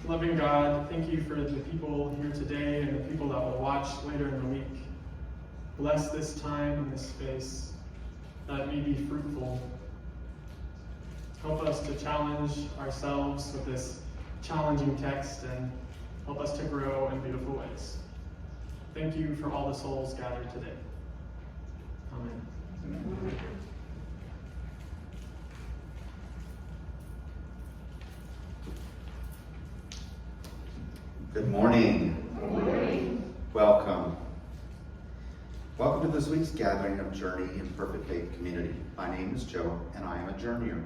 Loving God, thank you for the people here today and the people that will watch later in the week. Bless this time and this space, that it may be fruitful. Help us to challenge ourselves with this challenging text and help us to grow in beautiful ways. Thank you for all the souls gathered today. Amen. Amen. Good morning. Good morning. Welcome. Welcome to this week's gathering of Journey in Perfect Faith Community. My name is Joe, and I am a journeyer.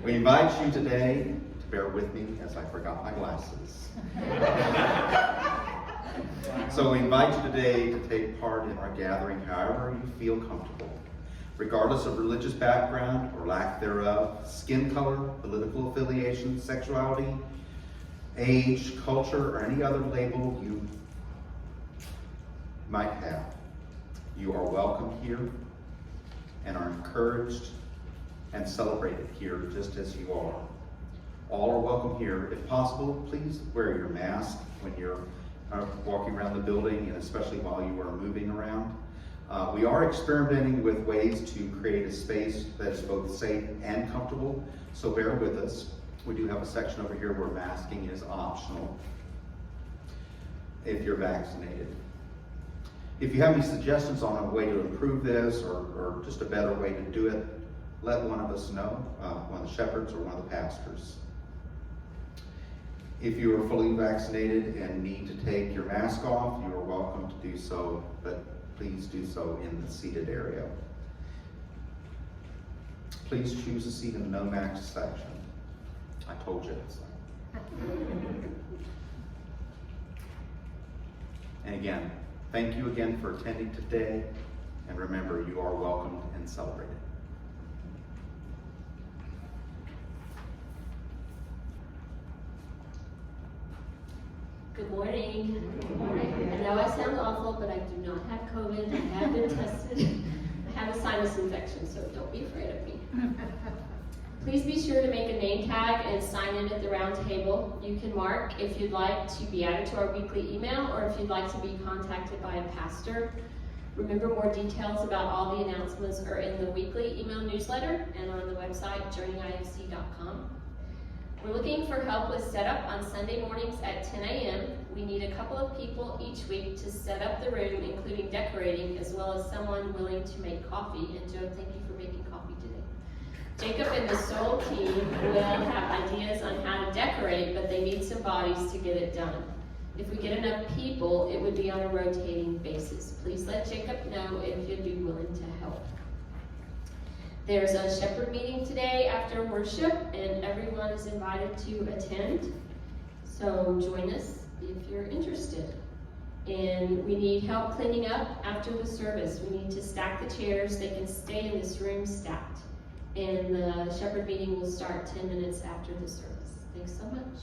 We invite you today to bear with me as I forgot my glasses. So we invite you today to take part in our gathering however you feel comfortable, regardless of religious background or lack thereof, skin color, political affiliation, sexuality, age, culture, or any other label you might have. You are welcome here and are encouraged and celebrated here just as you are. All are welcome here. If possible, please wear your mask when you're walking around the building, and especially while you are moving around. We are experimenting with ways to create a space that is both safe and comfortable, so bear with us. We do have a section over here where masking is optional if you're vaccinated. If you have any suggestions on a way to improve this or just a better way to do it, let one of us know, one of the shepherds or one of the pastors. If you are fully vaccinated and need to take your mask off, you are welcome to do so, but please do so in the seated area. Please choose a seat in the no mask section. I told you. And again, thank you again for attending today, and remember, you are welcomed and celebrated. Good morning. Good morning. I know I sound awful, but I do not have COVID. I have been tested. I have a sinus infection, so don't be afraid of me. Please be sure to make a name tag and sign in at the round table. You can mark if you'd like to be added to our weekly email or if you'd like to be contacted by a pastor. Remember, more details about all the announcements are in the weekly email newsletter and on the website journeyifc.com. We're looking for help with setup on Sunday mornings at 10 a.m. We need a couple of people each week to set up the room, including decorating, as well as someone willing to make coffee. And Joe, thank you for making coffee today. Jacob and the Soul team will have ideas on how to decorate, but they need some bodies to get it done. If we get enough people, it would be on a rotating basis. Please let Jacob know if you'd be willing to help. There's a shepherd meeting today after worship, and everyone is invited to attend. So join us if you're interested. And we need help cleaning up after the service. We need to stack the chairs. They can stay in this room stacked. And the shepherd meeting will start 10 minutes after the service. Thanks so much.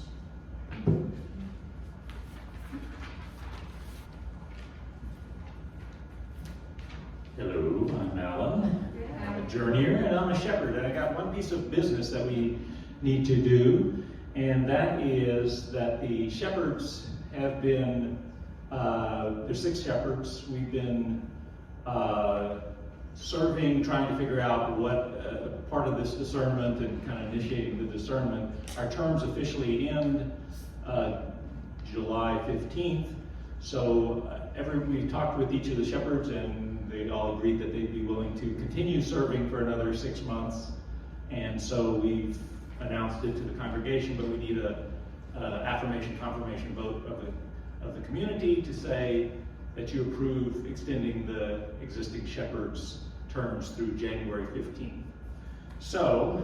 Hello, I'm Alan. I'm a journeyer and I'm a shepherd, and I got one piece of business that we need to do, and that is that the shepherds have been, there's 6 shepherds. We've been serving, trying to figure out what part of this discernment and kind of initiating the discernment. Our terms officially end July 15th, so we talked with each of the shepherds and they all agreed that they'd be willing to continue serving for another 6 months, and so we've announced it to the congregation, but we need a confirmation vote of the community to say that you approve extending the existing shepherds' terms through January 15th. So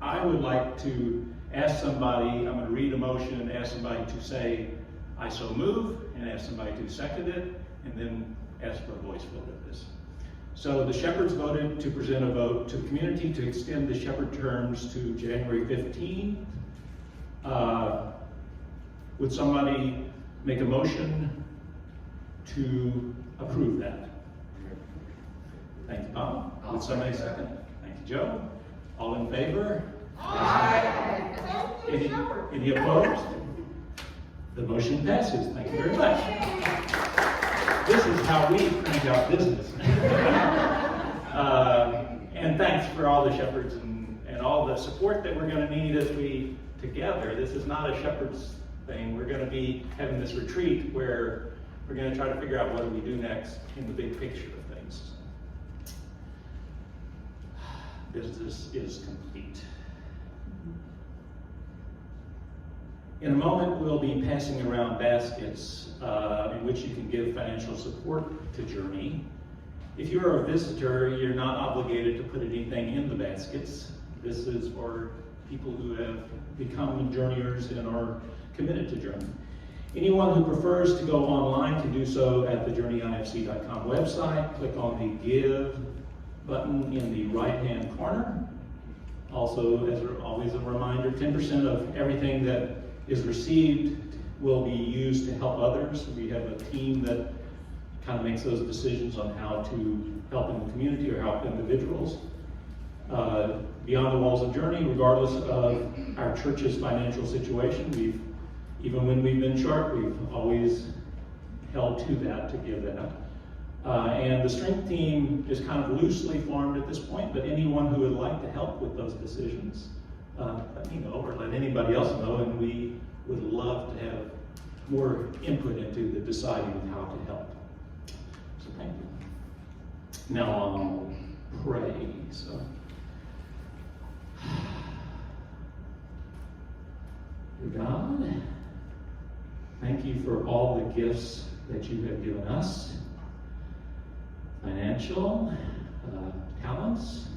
I would like to ask somebody, I'm going to read a motion and ask somebody to say, I so move, and ask somebody to second it, and then ask for a voice vote of this. So the shepherds voted to present a vote to the community to extend the shepherd terms to January 15. Would somebody make a motion to approve that? Thank you, Bob. Would somebody second? Thank you, Joe. All in favor? Aye. Any opposed? The motion passes. Thank you very much. This is how we crank out business. And thanks for all the shepherds and all the support that we're going to need as we together. This is not a shepherd's thing. We're going to be having this retreat where we're going to try to figure out what do we do next in the big picture of things. Business is complete. In a moment, we'll be passing around baskets in which you can give financial support to Journey. If you're a visitor, you're not obligated to put anything in the baskets. This is for people who have become journeyers and are committed to Journey. Anyone who prefers to go online can do so at the journeyifc.com website. Click on the Give button in the right-hand corner. Also, as always a reminder, 10% of everything that is received will be used to help others. We have a team that kind of makes those decisions on how to help in the community or help individuals. Beyond the walls of Journey, regardless of our church's financial situation, even when we've been short, we've always held to that, to give that. And the strength team is kind of loosely formed at this point, but anyone who would like to help with those decisions, let me know or let anybody else know, and we would love to have more input into the deciding of how to help. So thank you. Now I'll pray. So, dear God, thank you for all the gifts that you have given us, financial, talents.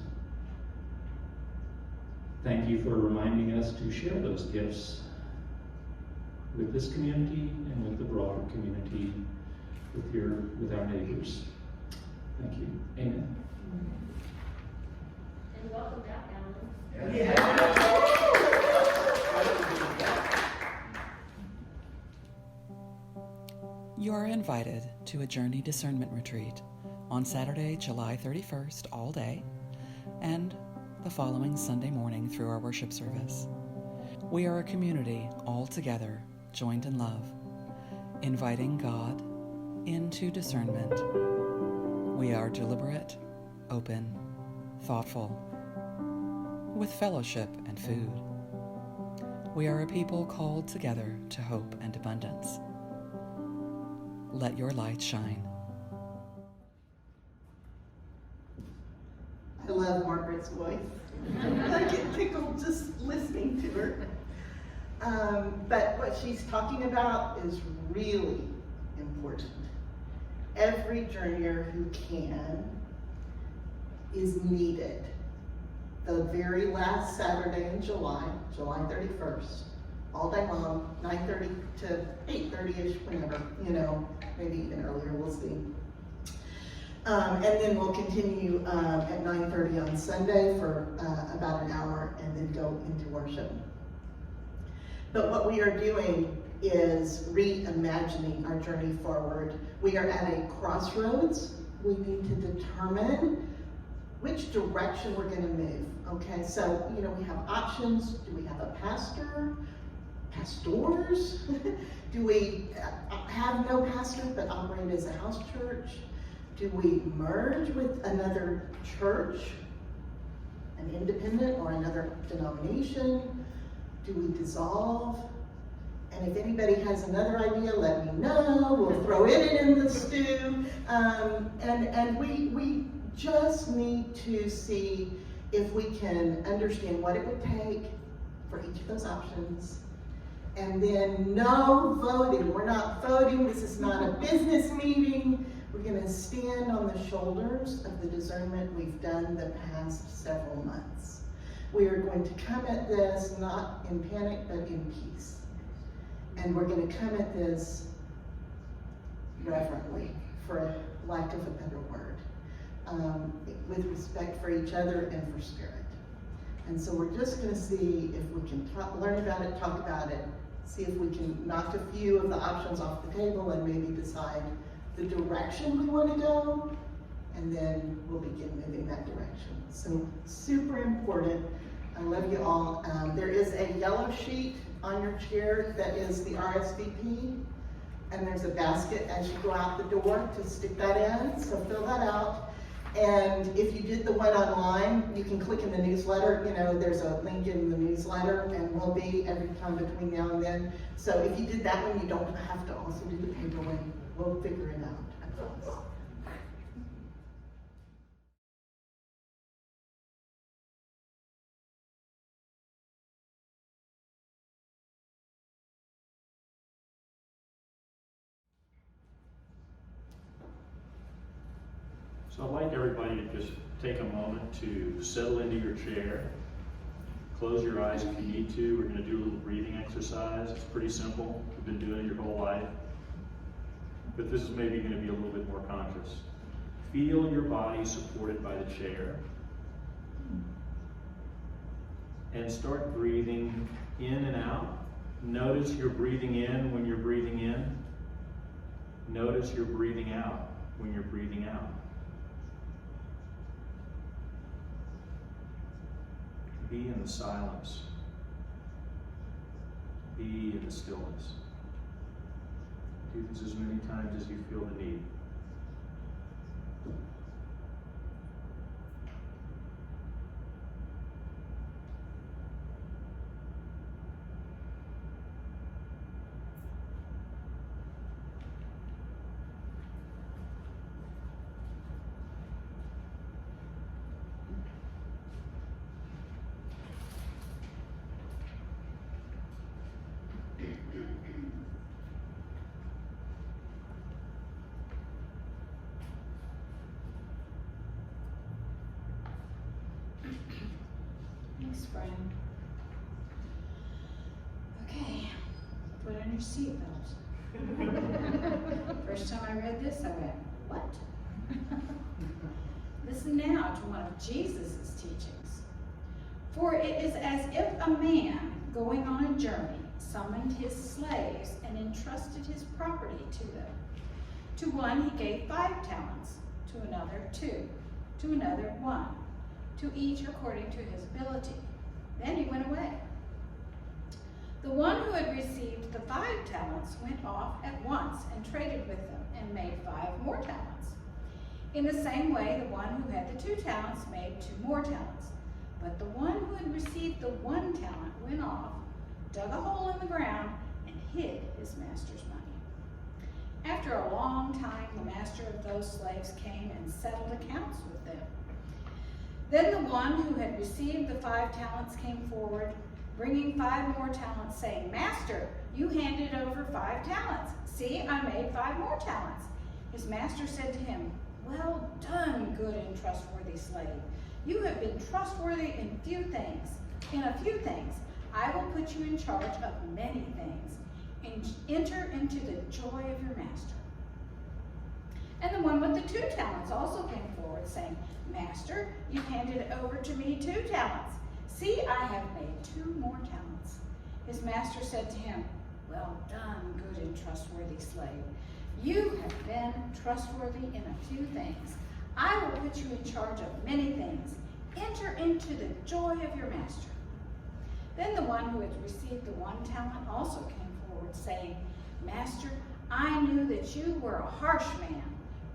Thank you for reminding us to share those gifts with this community and with the broader community, with our neighbors. Thank you. Amen. And welcome back, Alan. You are invited to a Journey Discernment Retreat on Saturday, July 31st, all day, and the following Sunday morning through our worship service. We are a community all together, joined in love, inviting God into discernment. We are deliberate, open, thoughtful, with fellowship and food. We are a people called together to hope and abundance. Let your light shine. I love Margaret's voice. I get tickled just listening to her. But what she's talking about is really important. Every journeyer who can is needed. The very last Saturday in July 31st, all day long, 9:30 to 8:30ish, whenever, maybe even earlier, we'll see. And then we'll continue at 9:30 on Sunday for about an hour and then go into worship. But what we are doing is reimagining our journey forward. We are at a crossroads. We need to determine which direction we're going to move. Okay, so, we have options. Do we have a pastor? Pastors? Do we have no pastor but operate as a house church? Do we merge with another church, an independent or another denomination? Do we dissolve? And if anybody has another idea, let me know. We'll throw it in the stew. And we just need to see if we can understand what it would take for each of those options. And then no voting. We're not voting. This is not a business meeting. We're going to stand on the shoulders of the discernment we've done the past several months. We are going to come at this not in panic, but in peace. And we're going to come at this reverently, for lack of a better word, with respect for each other and for spirit. And so we're just going to see if we can learn about it, talk about it, see if we can knock a few of the options off the table and maybe decide the direction we want to go, and then we'll begin moving that direction. So super important. I love you all. There is a yellow sheet on your chair that is the RSVP, and there's a basket as you go out the door to stick that in, so fill that out. And if you did the one online, you can click in the newsletter. You know, there's a link in the newsletter, and will be every time between now and then. So if you did that one, you don't have to also do the paper one. We'll figure it out, I promise. So I'd like everybody to just take a moment to settle into your chair. Close your eyes if you need to. We're going to do a little breathing exercise. It's pretty simple. You've been doing it your whole life. But this is maybe going to be a little bit more conscious. Feel your body supported by the chair. And start breathing in and out. Notice you're breathing in when you're breathing in. Notice you're breathing out when you're breathing out. Be in the silence. Be in the stillness. Do this as many times as you feel the need. Thanks, Brian. Okay, put on your seatbelt. First time I read this, I went, what? Listen now to one of Jesus' teachings. For it is as if a man going on a journey summoned his slaves and entrusted his property to them. To one he gave 5 talents, to another 2, to another 1, to each according to his ability. Then he went away. The one who had received the 5 talents went off at once and traded with them and made 5 more talents. In the same way, the one who had the 2 talents made 2 more talents. But the one who had received the 1 talent went off, dug a hole in the ground, and hid his master's money. After a long time, the master of those slaves came and settled accounts with them. Then the one who had received the 5 talents came forward, bringing 5 more talents, saying, Master, you handed over 5 talents. See, I made 5 more talents. His master said to him, Well done, good and trustworthy slave. You have been trustworthy in a few things. I will put you in charge of many things, and enter into the joy of your master. And the one with the 2 talents also came forward, saying, Master, you handed over to me 2 talents. See, I have made 2 more talents. His master said to him, Well done, good and trustworthy slave. You have been trustworthy in a few things. I will put you in charge of many things. Enter into the joy of your master. Then the one who had received the 1 talent also came forward, saying, Master, I knew that you were a harsh man,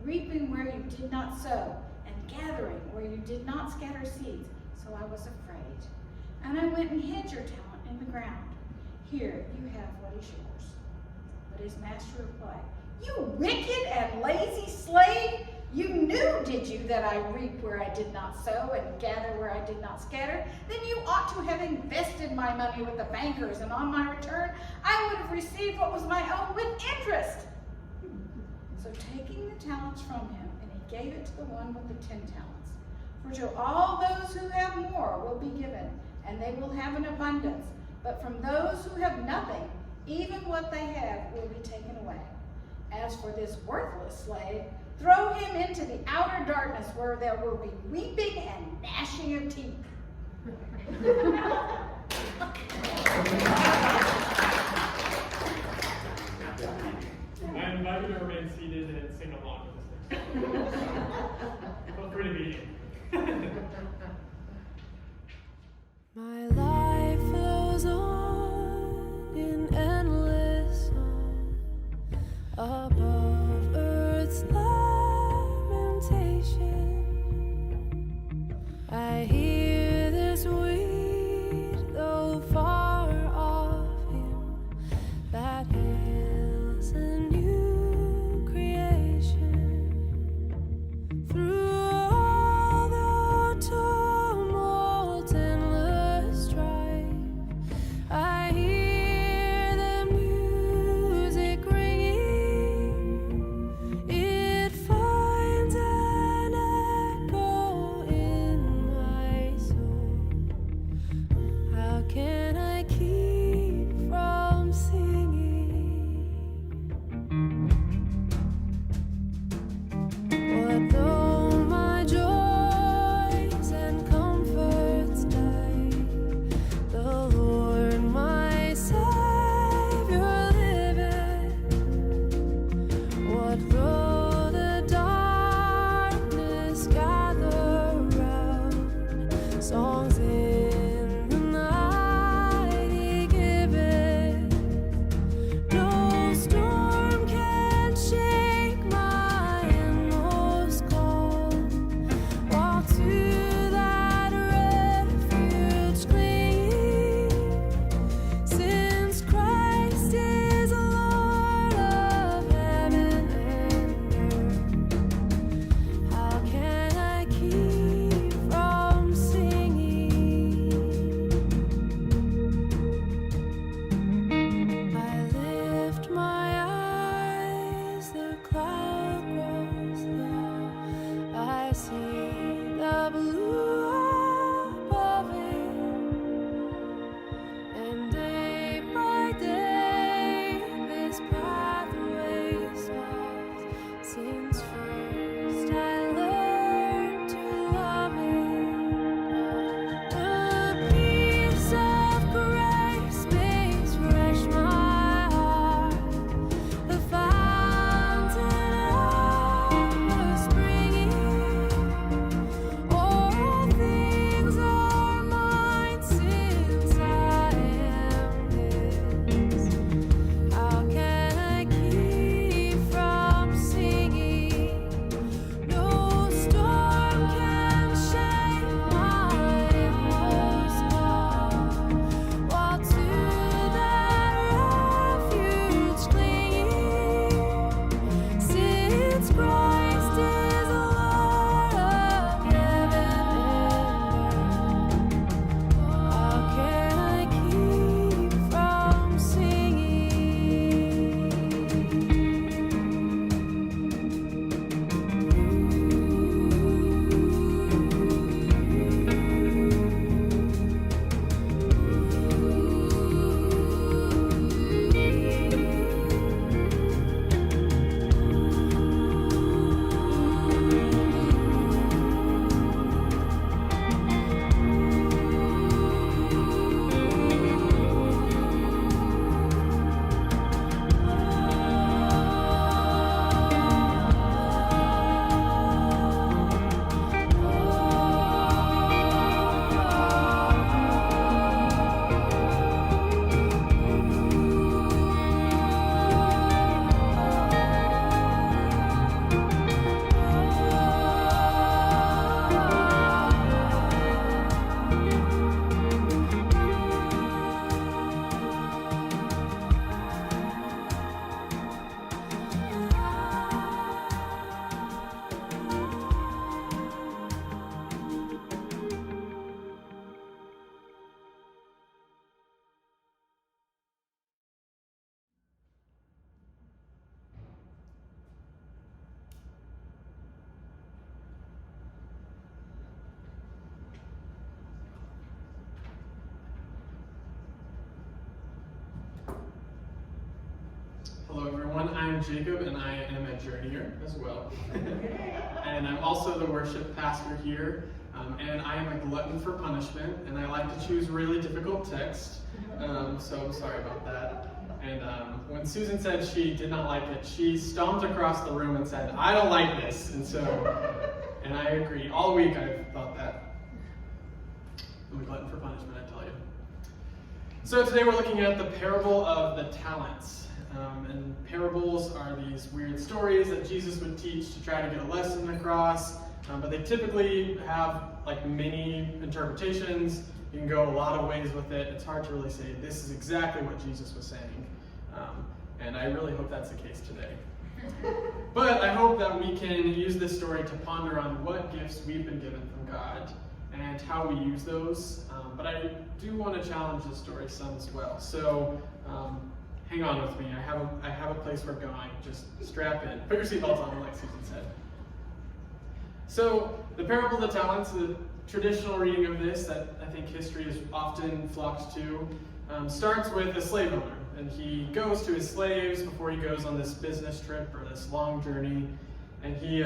reaping where you did not sow, and gathering where you did not scatter seeds. So I was afraid. And I went and hid your talent in the ground. Here, you have what is yours. But his master replied, You wicked and lazy slave! You knew, did you, that I reap where I did not sow and gather where I did not scatter? Then you ought to have invested my money with the bankers, and on my return, I would have received what was my own with interest. So taking the talents from him, and he gave it to the one with the 10 talents. For to all those who have more will be given, and they will have an abundance. But from those who have nothing, even what they have will be taken away. As for this worthless slave, throw him into the outer darkness where there will be weeping and gnashing of teeth. I invite you to remain seated and sing along with us. Feel free to be. My everyone. I'm Jacob, and I am a journeyer as well. And I'm also the worship pastor here. And I am a glutton for punishment, and I like to choose really difficult texts. So I'm sorry about that. And when Susan said she did not like it, she stomped across the room and said, "I don't like this." And I agree. All week I've thought that. I'm a glutton for punishment, I tell you. So today we're looking at the parable of the talents. And parables are these weird stories that Jesus would teach to try to get a lesson across. But they typically have like many interpretations. You can go a lot of ways with it. It's hard to really say this is exactly what Jesus was saying. And I really hope that's the case today. But I hope that we can use this story to ponder on what gifts we've been given from God and how we use those. But I do want to challenge this story some as well. So hang on with me. I have a place we're going. Just strap in. Put your seatbelts on, like Susan said. So the parable of the talents, the traditional reading of this that I think history is often flocked to, starts with a slave owner. And he goes to his slaves before he goes on this business trip or this long journey. And he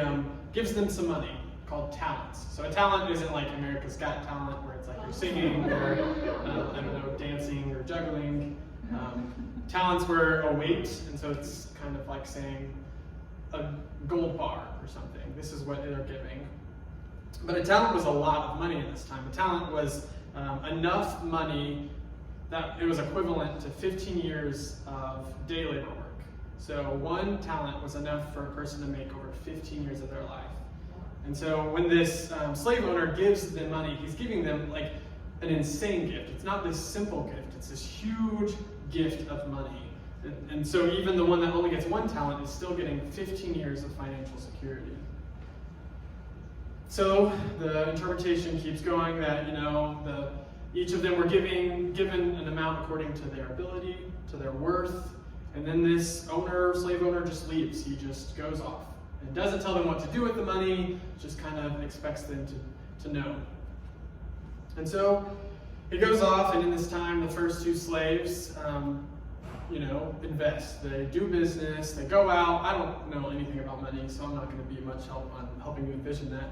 gives them some money called talents. So a talent isn't like America's Got Talent where it's like you're singing or, I don't know, dancing or juggling. Talents were a weight, and so it's kind of like saying a gold bar or something. This is what they're giving. But a talent was a lot of money in this time. A talent was enough money that it was equivalent to 15 years of day labor work. So one talent was enough for a person to make over 15 years of their life. And so when this slave owner gives them money, he's giving them like an insane gift. It's not this simple gift, it's this huge gift of money. And so even the one that only gets one talent is still getting 15 years of financial security. So the interpretation keeps going that, each of them were given an amount according to their ability, to their worth, and then this slave owner just leaves. He just goes off and doesn't tell them what to do with the money, just kind of expects them to know. And so he goes off, and in this time, the first two slaves, invest. They do business, they go out. I don't know anything about money, so I'm not going to be much help on helping you envision that.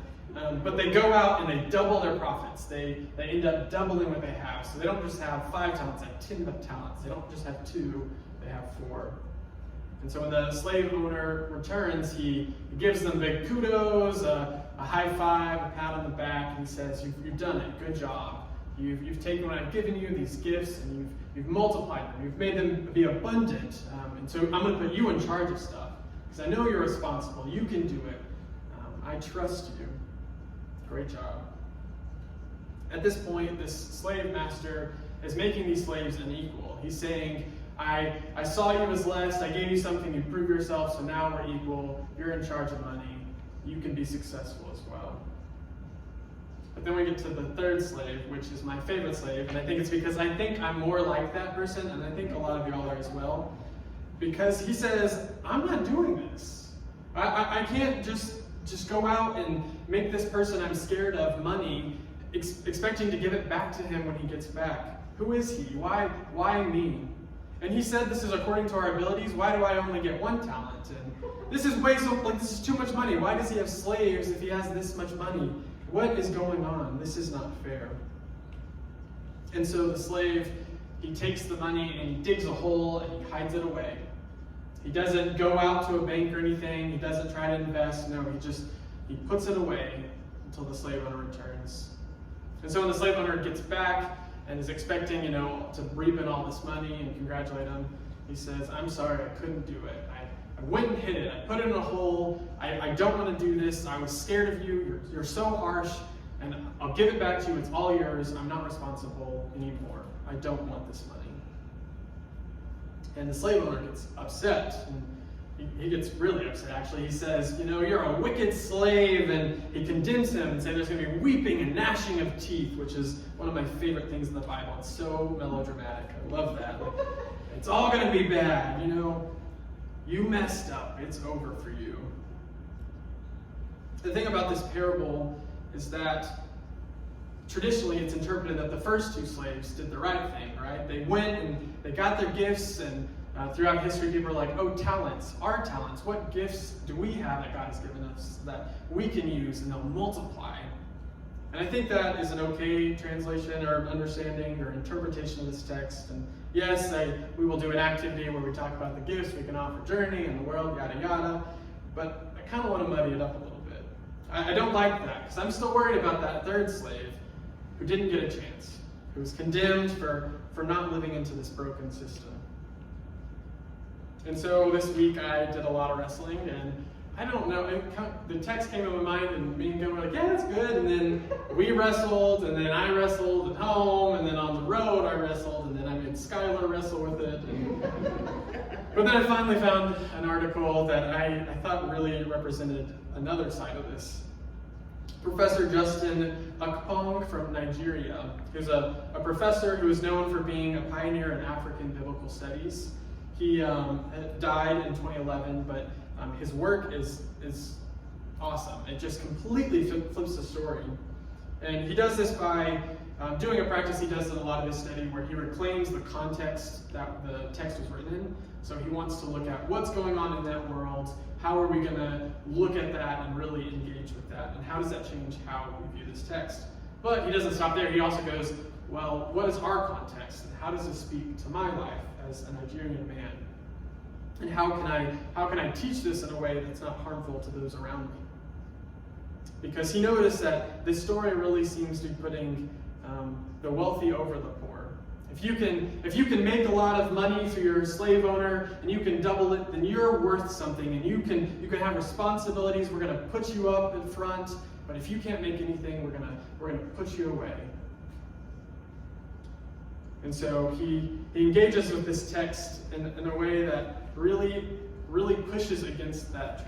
But they go out and they double their profits. They end up doubling what they have. So they don't just have 5 talents, they have 10 talents. They don't just have 2, they have 4. And so when the slave owner returns, he gives them big kudos, a high five, a pat on the back, and he says, you've done it, good job. You've taken what I've given you, these gifts, and you've multiplied them. You've made them be abundant. And so I'm going to put you in charge of stuff, because I know you're responsible. You can do it. I trust you. Great job. At this point, this slave master is making these slaves unequal. He's saying, I saw you as less, I gave you something, you prove yourself, so now we're equal. You're in charge of money. You can be successful as well. But then we get to the third slave, which is my favorite slave, and I think it's because I think I'm more like that person, and I think a lot of y'all are as well. Because he says, I'm not doing this. I can't just go out and make this person I'm scared of money, expecting to give it back to him when he gets back. Who is he? Why me? And he said this is according to our abilities. Why do I only get 1 talent? And this is this is too much money. Why does he have slaves if he has this much money? What is going on? This is not fair. And so the slave, he takes the money and he digs a hole and he hides it away. He doesn't go out to a bank or anything. He doesn't try to invest. No, he puts it away until the slave owner returns. And so when the slave owner gets back and is expecting, to reap in all this money and congratulate him, he says, I'm sorry, I couldn't do it. I went and hid it. I put it in a hole. I don't want to do this. I was scared of you. You're so harsh. And I'll give it back to you. It's all yours. I'm not responsible anymore. I don't want this money. And the slave owner gets upset. And he gets really upset, actually. He says, you're a wicked slave. And he condemns him and says there's going to be weeping and gnashing of teeth, which is one of my favorite things in the Bible. It's so melodramatic. I love that. It's all going to be bad, You messed up. It's over for you. The thing about this parable is that traditionally it's interpreted that the first 2 slaves did the right thing, right? They went and they got their gifts and Throughout history, people are like, oh, talents, our talents. What gifts do we have that God has given us that we can use and they'll multiply? And I think that is an okay translation or understanding or interpretation of this text. And yes, we will do an activity where we talk about the gifts we can offer Journey and the world, yada yada. But I kind of want to muddy it up a little bit. I don't like that, because I'm still worried about that third slave who didn't get a chance, who was condemned for not living into this broken system. And so this week I did a lot of wrestling, and I don't know, the text came to my mind, and me and Gil were like, yeah, that's good. And then we wrestled, and then I wrestled at home, and then on the road I wrestled, and then I made Skylar wrestle with it. But then I finally found an article that I thought really represented another side of this. Professor Justin Akpong from Nigeria, who's a professor who is known for being a pioneer in African biblical studies. He died in 2011, but his work is awesome. It just completely flips the story. And he does this by doing a practice he does in a lot of his study where he reclaims the context that the text was written in. So he wants to look at what's going on in that world, how are we going to look at that and really engage with that, and how does that change how we view this text. But he doesn't stop there. He also goes, well, what is our context, and how does this speak to my life as a Nigerian man? And how can I teach this in a way that's not harmful to those around me? Because he noticed that this story really seems to be putting the wealthy over the poor. If you can make a lot of money for your slave owner and you can double it, then you're worth something, and you can have responsibilities. We're going to put you up in front, but if you can't make anything, we're going to put you away. And so he engages with this text in a way that really pushes against that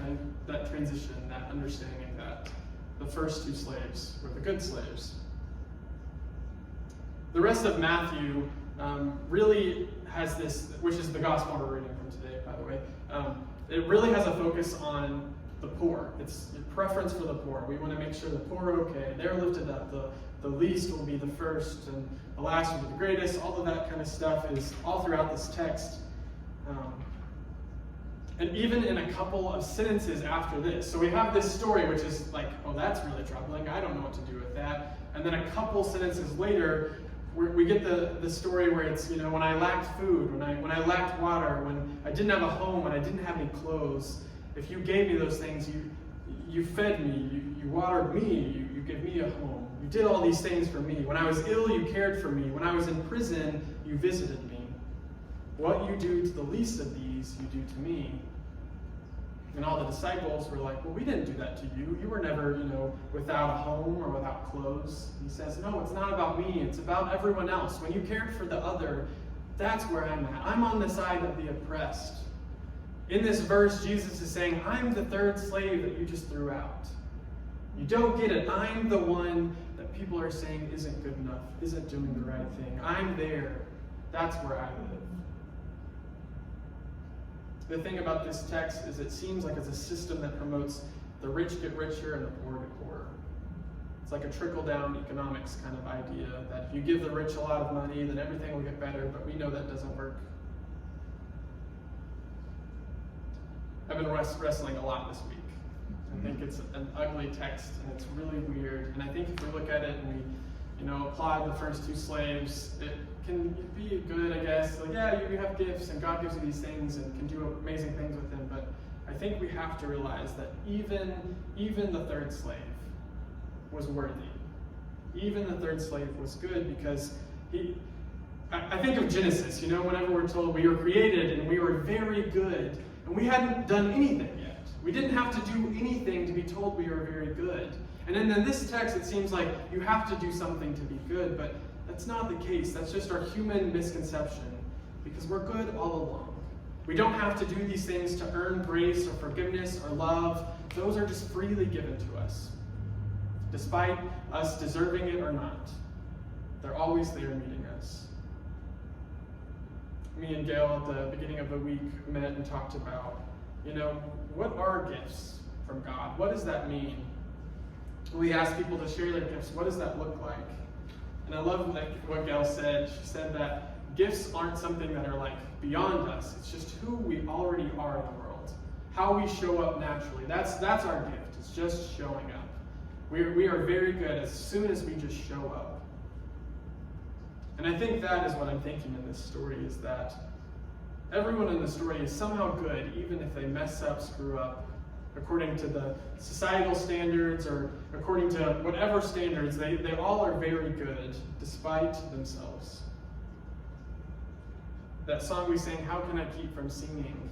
transition, that understanding that the first two slaves were the good slaves. The rest of Matthew really has this, which is the gospel we're reading from today, by the way. It really has a focus on the poor. It's a preference for the poor. We want to make sure the poor are okay. They're lifted up. The least will be the first, and the last will be the greatest. All of that kind of stuff is all throughout this text. And even in a couple of sentences after this. So we have this story which is like, oh, that's really troubling. I don't know what to do with that. And then a couple sentences later, we get the story where it's, when I lacked food, when I lacked water, when I didn't have a home, when I didn't have any clothes, if you gave me those things, you fed me, you watered me, you gave me a home. You did all these things for me. When I was ill, you cared for me. When I was in prison, you visited me. What you do to the least of these, you do to me. And all the disciples were like, well, we didn't do that to you. You were never, without a home or without clothes. He says, no, it's not about me. It's about everyone else. When you cared for the other, that's where I'm at. I'm on the side of the oppressed. In this verse, Jesus is saying, I'm the third slave that you just threw out. You don't get it. I'm the one that people are saying isn't good enough, isn't doing the right thing. I'm there. That's where I live. The thing about this text is it seems like it's a system that promotes the rich get richer and the poor get poorer. It's like a trickle-down economics kind of idea that if you give the rich a lot of money, then everything will get better, but we know that doesn't work. I've been wrestling a lot this week. I think it's an ugly text, and it's really weird. And I think if we look at it and we, apply the first two slaves, it can be good, I guess. Like, yeah, you have gifts, and God gives you these things, and can do amazing things with them. But I think we have to realize that even the third slave was worthy. Even the third slave was good because I think of Genesis. Whenever we're told we were created and we were very good, and we hadn't done anything yet. We didn't have to do anything to be told we were very good. And then in this text, it seems like you have to do something to be good, but that's not the case. That's just our human misconception, because we're good all along. We don't have to do these things to earn grace or forgiveness or love. Those are just freely given to us, despite us deserving it or not. They're always there meeting us. Me and Gail at the beginning of the week met and talked about, what are gifts from God? What does that mean? We ask people to share their gifts. What does that look like? And I love what Gail said. She said that gifts aren't something that are like beyond us. It's just who we already are in the world. How we show up naturally. That's our gift. It's just showing up. We are very good as soon as we just show up. And I think that is what I'm thinking in this story, is that everyone in the story is somehow good, even if they mess up, screw up, according to the societal standards or according to whatever standards. They all are very good, despite themselves. That song we sang, How Can I Keep From Singing?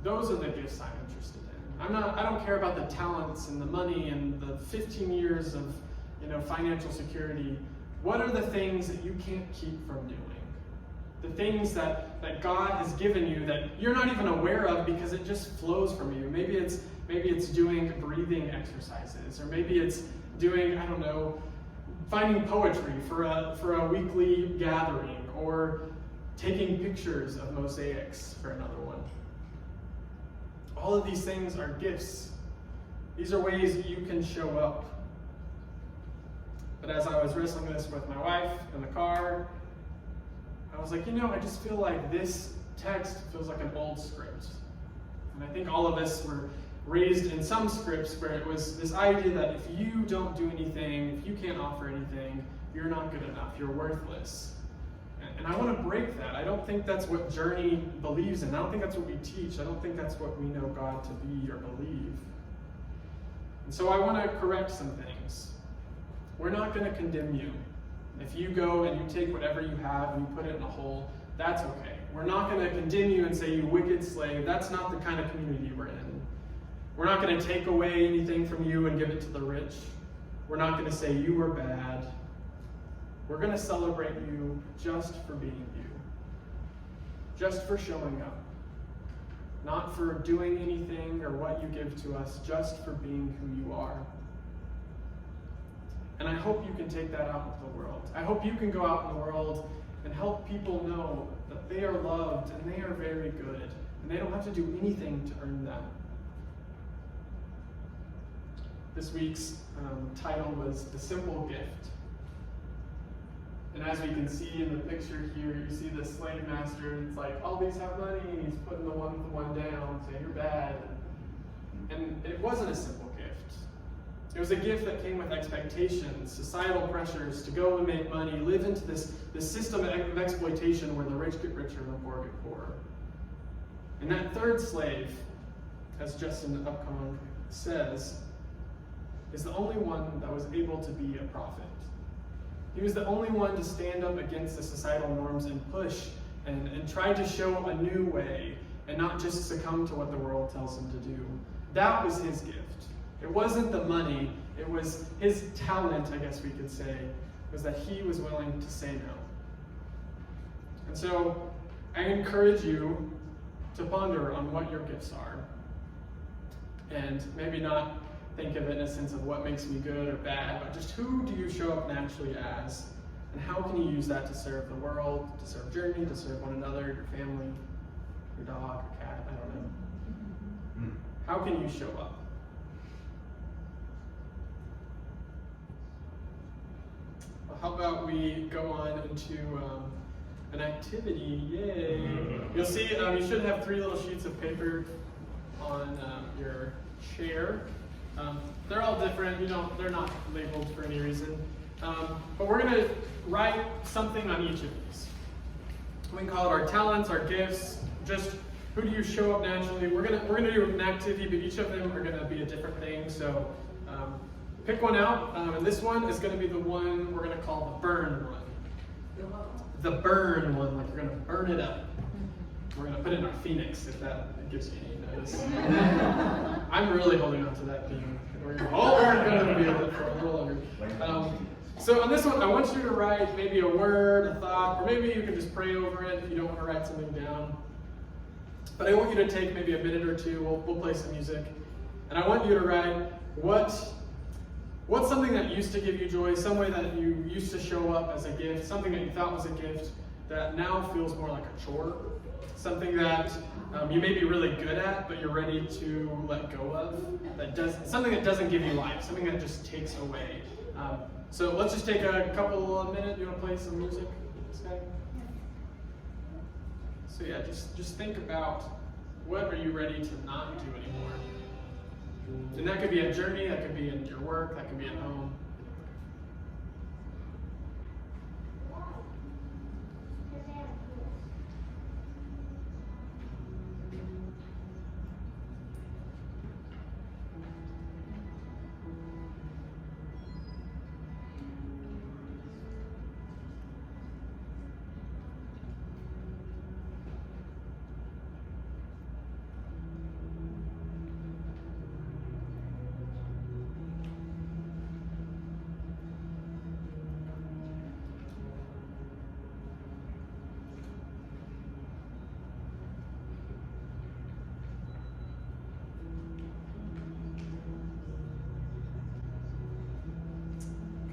Those are the gifts I'm interested in. I don't care about the talents and the money and the 15 years of financial security. What are the things that you can't keep from doing? The things that God has given you that you're not even aware of because it just flows from you. Maybe it's doing breathing exercises, or maybe it's doing, I don't know, finding poetry for a weekly gathering, or taking pictures of mosaics for another one. All of these things are gifts. These are ways that you can show up. But as I was wrestling this with my wife in the car, I was like, I just feel like this text feels like an old script. And I think all of us were raised in some scripts where it was this idea that if you don't do anything, if you can't offer anything, you're not good enough, you're worthless. And I want to break that. I don't think that's what Journey believes in. I don't think that's what we teach. I don't think that's what we know God to be or believe. And so I want to correct some things. We're not going to condemn you. If you go and you take whatever you have and you put it in a hole, that's okay. We're not going to condemn you and say, you wicked slave. That's not the kind of community we're in. We're not going to take away anything from you and give it to the rich. We're not going to say you were bad. We're going to celebrate you just for being you. Just for showing up. Not for doing anything or what you give to us, just for being who you are. And I hope you can take that out into the world. I hope you can go out in the world and help people know that they are loved and they are very good, and they don't have to do anything to earn that. This week's title was The Simple Gift. And as we can see in the picture here, you see the slave master, and it's like, all these have money, and he's putting the one down, saying you're bad. And it wasn't a simple gift. It was a gift that came with expectations, societal pressures to go and make money, live into this system of exploitation where the rich get richer and the poor get poorer. And that third slave, as Justin Upcombe says, is the only one that was able to be a prophet. He was the only one to stand up against the societal norms and push and try to show a new way and not just succumb to what the world tells him to do. That was his gift. It wasn't the money, it was his talent, I guess we could say, was that he was willing to say no. And so I encourage you to ponder on what your gifts are. And maybe not think of it in a sense of what makes me good or bad, but just who do you show up naturally as? And how can you use that to serve the world, to serve Journey, to serve one another, your family, your dog, your cat, I don't know. How can you show up? Well, how about we go on into an activity? Yay! You'll see, you should have 3 little sheets of paper on your chair. They're all different, they're not labeled for any reason. But we're gonna write something on each of these. We can call it our talents, our gifts, just who do you show up naturally. We're gonna do an activity, but each of them are gonna be a different thing. So pick one out, and this one is gonna be the one we're gonna call the burn one. The burn one, like you're gonna burn it up. We're gonna put it in our Phoenix, if that gives you any notice. I'm really holding on to that theme. We're gonna be with it for a little longer. So on this one, I want you to write maybe a word, a thought, or maybe you can just pray over it if you don't want to write something down. But I want you to take maybe a minute or two. We'll play some music, and I want you to write what's something that used to give you joy, some way that you used to show up as a gift, something that you thought was a gift that now feels more like a chore, something that you may be really good at, but you're ready to let go of, something that doesn't give you life, something that just takes away. So let's just take a couple of minutes. You want to play some music? So yeah, just think about what are you ready to not do anymore. And that could be a journey, that could be in your work, that could be at home.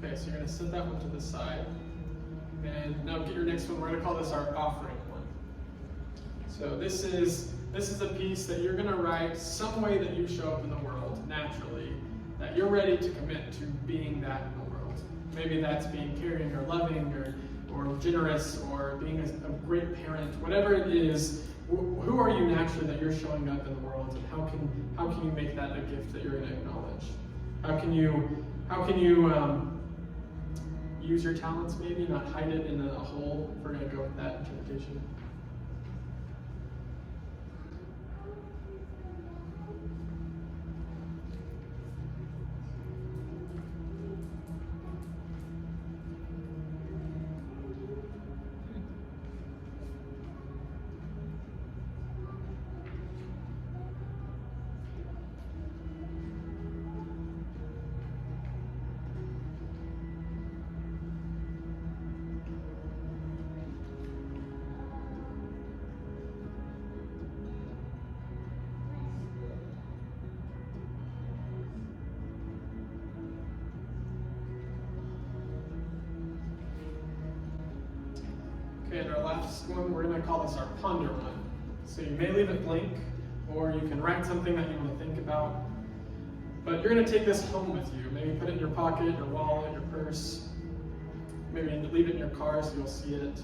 Okay, so you're going to set that one to the side. And now get your next one. We're going to call this our offering one. So this is a piece that you're going to write some way that you show up in the world naturally, that you're ready to commit to being that in the world. Maybe that's being caring or loving or generous or being a great parent, whatever it is. Who are you naturally that you're showing up in the world, and how can you make that a gift that you're going to acknowledge? How can you use your talents, maybe not hide it in a hole? If we're going to go with that interpretation. Okay, and our last one, we're going to call this our ponder one. So you may leave it blank, or you can write something that you want to think about. But you're going to take this home with you. Maybe put it in your pocket, your wallet, your purse. Maybe leave it in your car so you'll see it.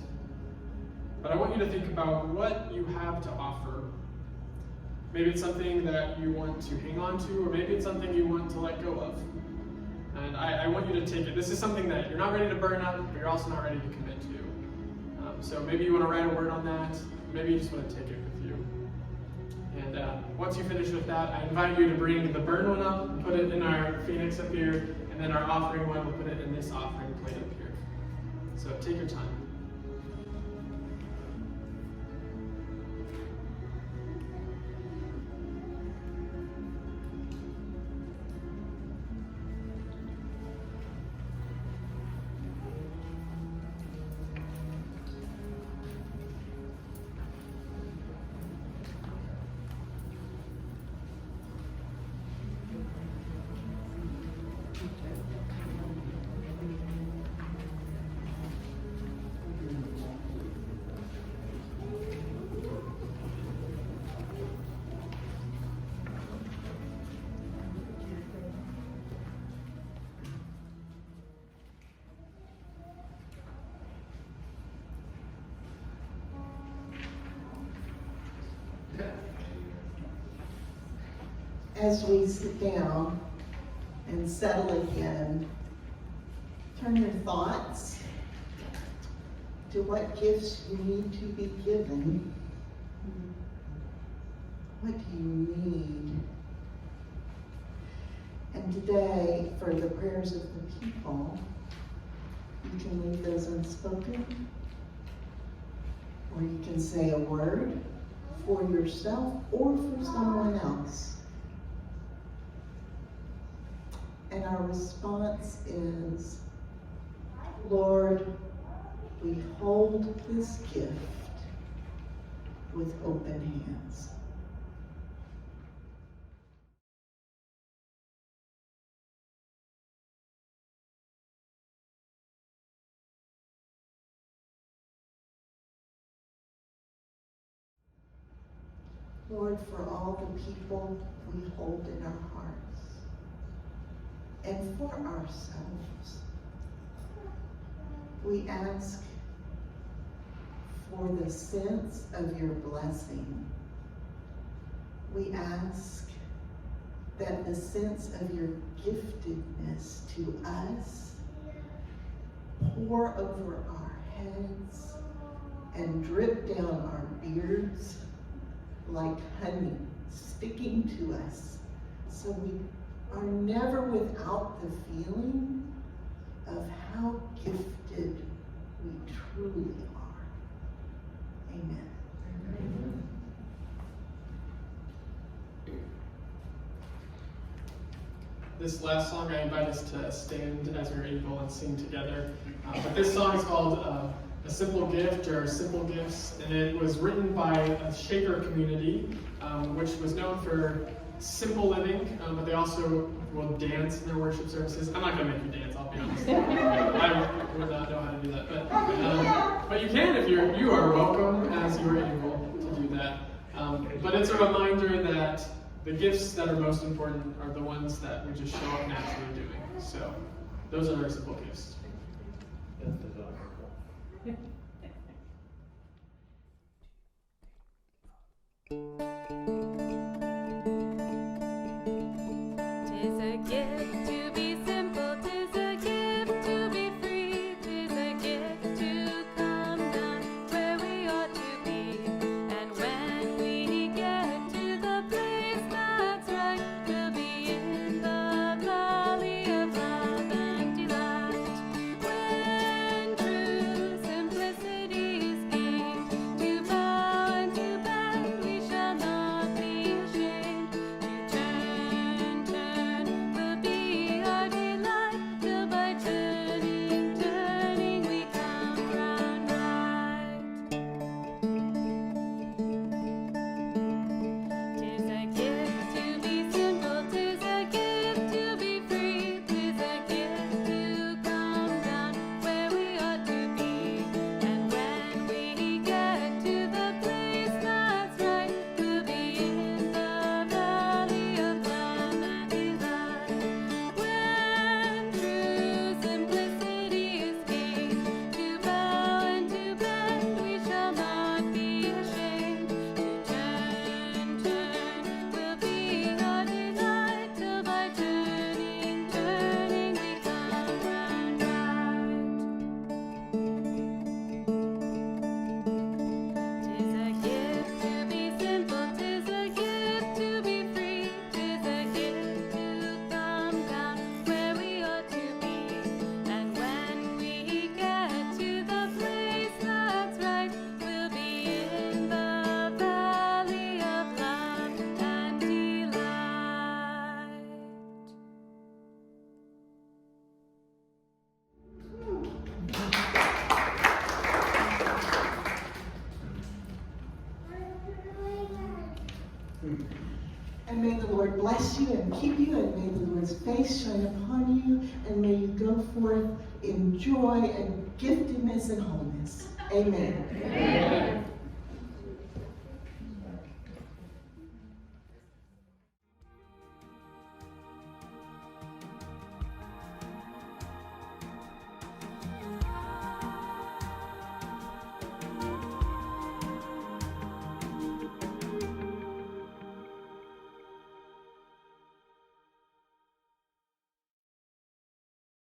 But I want you to think about what you have to offer. Maybe it's something that you want to hang on to, or maybe it's something you want to let go of. And I want you to take it. This is something that you're not ready to burn up, but you're also not ready to commit to. So maybe you want to write a word on that. Maybe you just want to take it with you. And once you finish with that, I invite you to bring the burn one up and put it in our phoenix up here, and then our offering one, we'll put it in this offering plate up here. So take your time. As we sit down and settle again, turn your thoughts to what gifts you need to be given. What do you need? And today, for the prayers of the people, you can leave those unspoken, or you can say a word for yourself or for someone else. And our response is, Lord, we hold this gift with open hands. Lord, for all the people we hold in our hearts, and for ourselves, we ask for the sense of your blessing. We ask that the sense of your giftedness to us pour over our heads and drip down our beards like honey sticking to us, so we are never without the feeling of how gifted we truly are. Amen. Amen. This last song, I invite us to stand as we're able and sing together. But this song is called A Simple Gift, or Simple Gifts, and it was written by a Shaker community, which was known for simple living, but they also will dance in their worship services. I'm not going to make you dance, I'll be honest. I would not know how to do that. But you can if you are welcome as you are able to do that. But it's a reminder that the gifts that are most important are the ones that we just show up naturally doing. So those are our simple gifts. Tis a gift to be simple, tis a gift to be free, tis a gift to come down where we ought to be. And when we get to the place that's right, we'll be in the valley of love and delight. When true simplicity is gained, to bow and to bend we shall not be ashamed. To turn will be our delight, till by turning we come round right. Tis a gift to be simple, tis a gift to be free, tis a gift to come down where we ought to be. And when we get to the place that's right, we'll be in the valley of love and delight. When true simplicity is gained, to bow and to bend we shall not be ashamed. To turn will be our delight, till by turning we come round right. Tis a gift to be simple, tis a gift to be free, tis a gift to come down where we ought to be. And when we get to the place that's right, we'll be in the valley of love and delight. And may the Lord bless you and keep you, and may the Lord's face shine upon you, and may you go forth in joy and giftedness and wholeness. Amen.